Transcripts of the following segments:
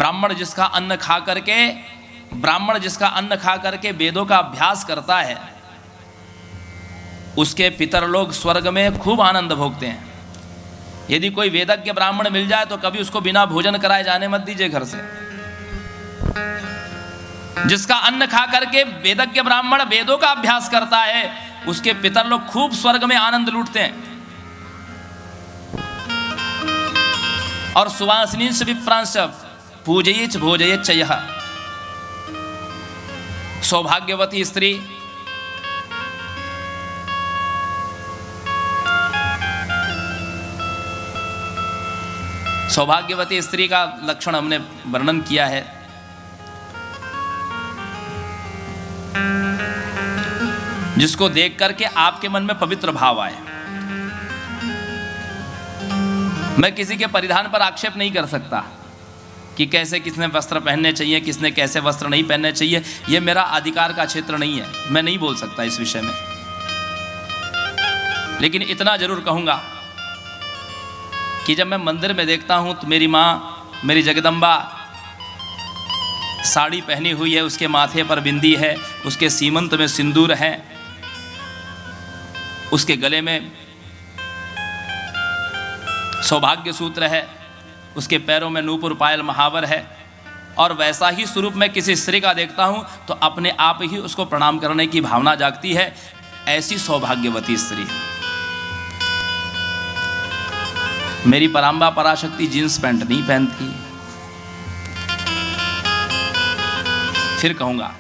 ब्राह्मण जिसका अन्न खा करके वेदों का अभ्यास करता है, उसके पितर लोग स्वर्ग में खूब आनंद भोगते हैं। यदि कोई वेदज्ञ ब्राह्मण मिल जाए तो कभी उसको बिना भोजन कराए जाने मत दीजिए घर से। जिसका अन्न खा करके वेदज्ञ ब्राह्मण वेदों का अभ्यास करता है, उसके पितर लोग खूब स्वर्ग में आनंद लूटते हैं। और सुवासिनींश्च विप्रांश्च पूजयेच्च भोजयेच्च यः। सौभाग्यवती स्त्री का लक्षण हमने वर्णन किया है। जिसको देख करके आपके मन में पवित्र भाव आए। मैं किसी के परिधान पर आक्षेप नहीं कर सकता कि कैसे किसने वस्त्र पहनने चाहिए, किसने कैसे वस्त्र नहीं पहनने चाहिए। यह मेरा अधिकार का क्षेत्र नहीं है, मैं नहीं बोल सकता इस विषय में। लेकिन इतना जरूर कहूंगा कि जब मैं मंदिर में देखता हूं तो मेरी माँ, मेरी जगदम्बा साड़ी पहनी हुई है, उसके माथे पर बिंदी है, उसके सीमंत में सिंदूर है, उसके गले में सौभाग्य सूत्र है, उसके पैरों में नूपुर पायल महावर है, और वैसा ही स्वरूप मैं किसी स्त्री का देखता हूं तो अपने आप ही उसको प्रणाम करने की भावना जागती है। ऐसी सौभाग्यवती स्त्री। मेरी परांबा पराशक्ति जींस पैंट नहीं पहनती। फिर कहूंगा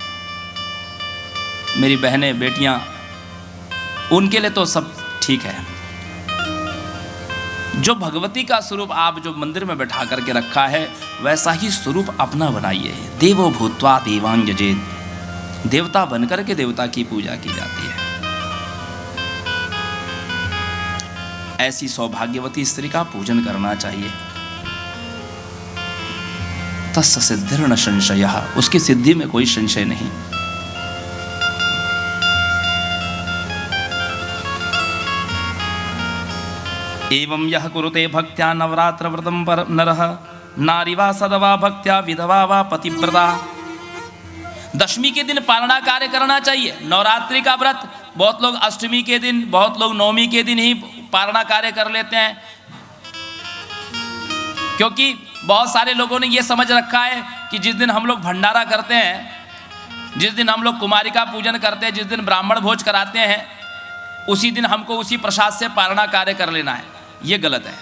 मेरी बहनें बेटियां, उनके लिए तो सब ठीक है। जो भगवती का स्वरूप आप जो मंदिर में बैठा करके रखा है, वैसा ही स्वरूप अपना बनाइए। देवो भूत्वा देवान् यजेत्। देवता बनकर के देवता की पूजा की जाती है। ऐसी सौभाग्यवती स्त्री का पूजन करना चाहिए। तस्य सिद्धिर्न संशयः। उसकी सिद्धि में कोई संशय नहीं। एवं यः कुरुते भक्त्या नवरात्र व्रतं पर नरः नारी वा सदवा भक्त्या विधवा वा पतिव्रता। दशमी के दिन पालना कार्य करना चाहिए। नवरात्रि का व्रत बहुत लोग अष्टमी के दिन, बहुत लोग नवमी के दिन ही पालना कार्य कर लेते हैं, क्योंकि बहुत सारे लोगों ने यह समझ रखा है कि जिस दिन हम लोग भंडारा करते हैं, जिस दिन हम लोग कुमारिका पूजन करते हैं, जिस दिन ब्राह्मण भोज कराते हैं, उसी दिन हमको उसी प्रसाद से पालना कार्य कर लेना है। यह गलत है।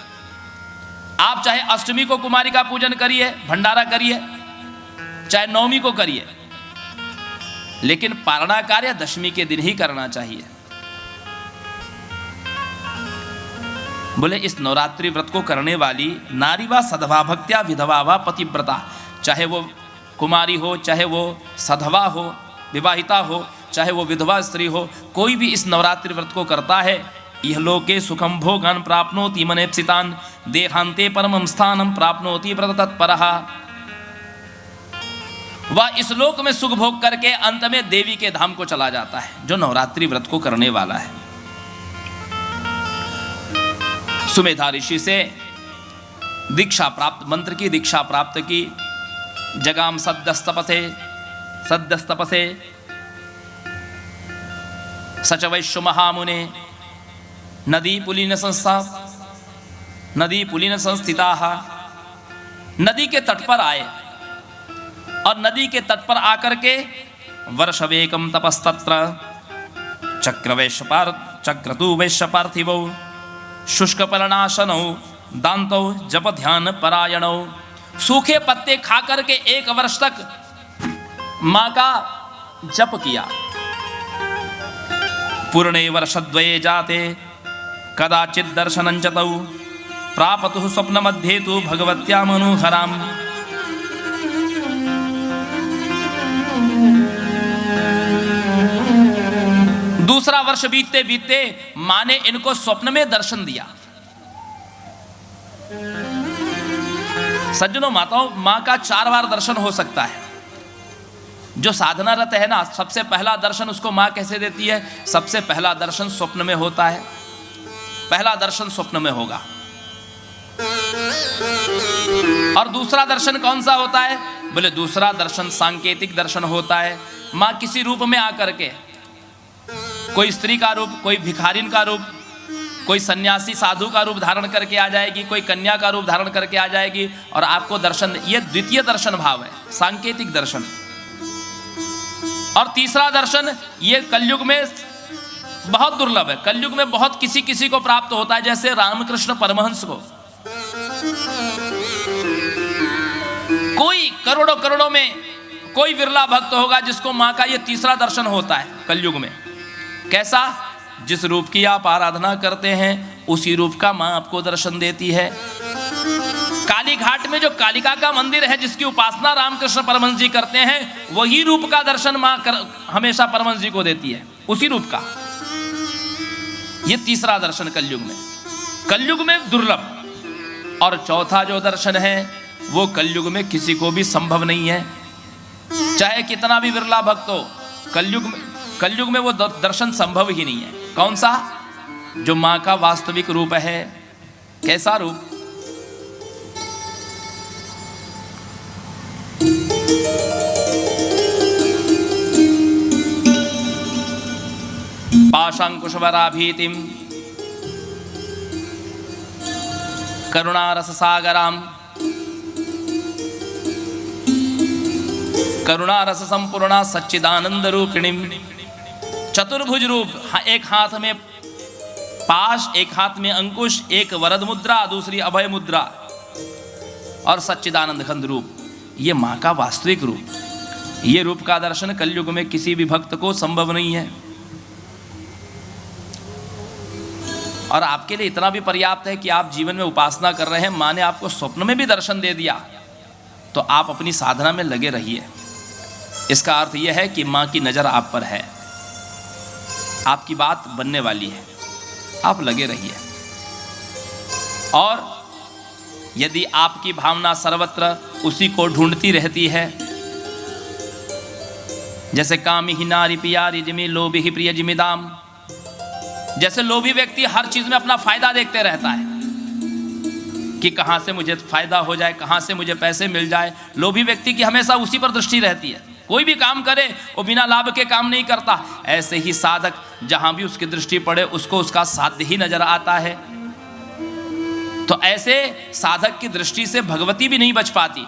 आप चाहे अष्टमी को कुमारिका पूजन करिए, भंडारा करिए, चाहे नवमी को करिए, लेकिन पालना कार्य दशमी के दिन ही करना चाहिए। बोले इस नवरात्रि व्रत को करने वाली नारी वा सधवा भक्त्या विधवा वा पतिव्रता, चाहे वो कुमारी हो, चाहे वो सधवा हो, विवाहिता हो, चाहे वो विधवा स्त्री हो, कोई भी इस नवरात्रि व्रत को करता है, यह लोके सुखम भोगान प्राप्नोति मनेप्सितान देहांते परमं स्थानं प्राप्नोति व्रत तत्परः। वह इस लोक में सुख भोग करके अंत में देवी के धाम को चला जाता है, जो नवरात्रि व्रत को करने वाला है। सुमेधा ऋषि से दीक्षा प्राप्त, मंत्र की दीक्षा प्राप्त की। जगाम सद्यस्तपसे सच वैश्य महामुने नदी पुलिन संस्थिता। नदी के तट पर आए और नदी के तट पर आकर के वर्षवेकम तपस्तत्र चक्रतु वैश्य पार्थिवौ शुष्कपलनाशनौ दांतौ जप ध्यान परायणौ। सूखे पत्ते खा करके 1 वर्ष तक मां का जप किया। पूर्णे वर्षद्वये जाते कदाचित् दर्शनं च तौ प्रापतुः स्वप्नमध्ये तु भगवत्या मनोहराम्। दूसरा वर्ष बीतते बीतते मां ने इनको स्वप्न में दर्शन दिया। सज्जनों माताओं, मां का 4 बार दर्शन हो सकता है। जो साधनारत है ना, सबसे पहला दर्शन उसको मां कैसे देती है? सबसे पहला दर्शन स्वप्न में होता है। पहला दर्शन स्वप्न में होगा। और दूसरा दर्शन कौन सा होता है? बोले दूसरा दर्शन सांकेतिक दर्शन होता है। माँ किसी रूप में आकर के, कोई स्त्री का रूप, कोई भिखारिन का रूप, कोई सन्यासी साधु का रूप धारण करके आ जाएगी, कोई कन्या का रूप धारण करके आ जाएगी और आपको दर्शन, ये द्वितीय दर्शन भाव है, सांकेतिक दर्शन। और तीसरा दर्शन ये कलयुग में बहुत दुर्लभ है, कलयुग में बहुत किसी किसी को प्राप्त होता है, जैसे रामकृष्ण परमहंस को। कोई करोड़ों करोड़ों में कोई विरला भक्त होगा जिसको माँ का ये तीसरा दर्शन होता है कलयुग में। कैसा? जिस रूप की आप आराधना करते हैं उसी रूप का माँ आपको दर्शन देती है। काली घाट में जो कालिका का मंदिर है जिसकी उपासना रामकृष्ण परमहंस जी करते हैं, वही रूप का दर्शन माँ हमेशा परमहंस जी को देती है, उसी रूप का। ये तीसरा दर्शन कलयुग में दुर्लभ। और चौथा जो दर्शन है वो कलयुग में किसी को भी संभव नहीं है, चाहे कितना भी विरला भक्त हो, कलयुग में वो दर्शन संभव ही नहीं है। कौन सा? जो माँ का वास्तविक रूप है। कैसा रूप? पाशांकुशवराभीतिम करुणारस सागराम करुणारस संपूर्णा सच्चिदानंद रूपिणीम। चतुर्भुज रूप, एक हाथ में पाश, एक हाथ में अंकुश, एक वरद मुद्रा, दूसरी अभय मुद्रा, और सच्चिदानंद घन रूप, ये माँ का वास्तविक रूप। ये रूप का दर्शन कलयुग में किसी भी भक्त को संभव नहीं है। और आपके लिए इतना भी पर्याप्त है कि आप जीवन में उपासना कर रहे हैं, माँ ने आपको स्वप्न में भी दर्शन दे दिया, तो आप अपनी साधना में लगे रहिए। इसका अर्थ यह है कि माँ की नज़र आप पर है, आपकी बात बनने वाली है, आप लगे रहिए। और यदि आपकी भावना सर्वत्र उसी को ढूंढती रहती है, जैसे कामी ही नारी पियारी जिमी लोभी ही प्रिय जिमिदाम, जैसे लोभी व्यक्ति हर चीज में अपना फायदा देखते रहता है कि कहां से मुझे फायदा हो जाए, कहां से मुझे पैसे मिल जाए। लोभी व्यक्ति की हमेशा उसी पर दृष्टि रहती है, कोई भी काम करे वो बिना लाभ के काम नहीं करता। ऐसे ही साधक जहां भी उसकी दृष्टि पड़े उसको उसका साध्य ही नजर आता है। तो ऐसे साधक की दृष्टि से भगवती भी नहीं बच पाती।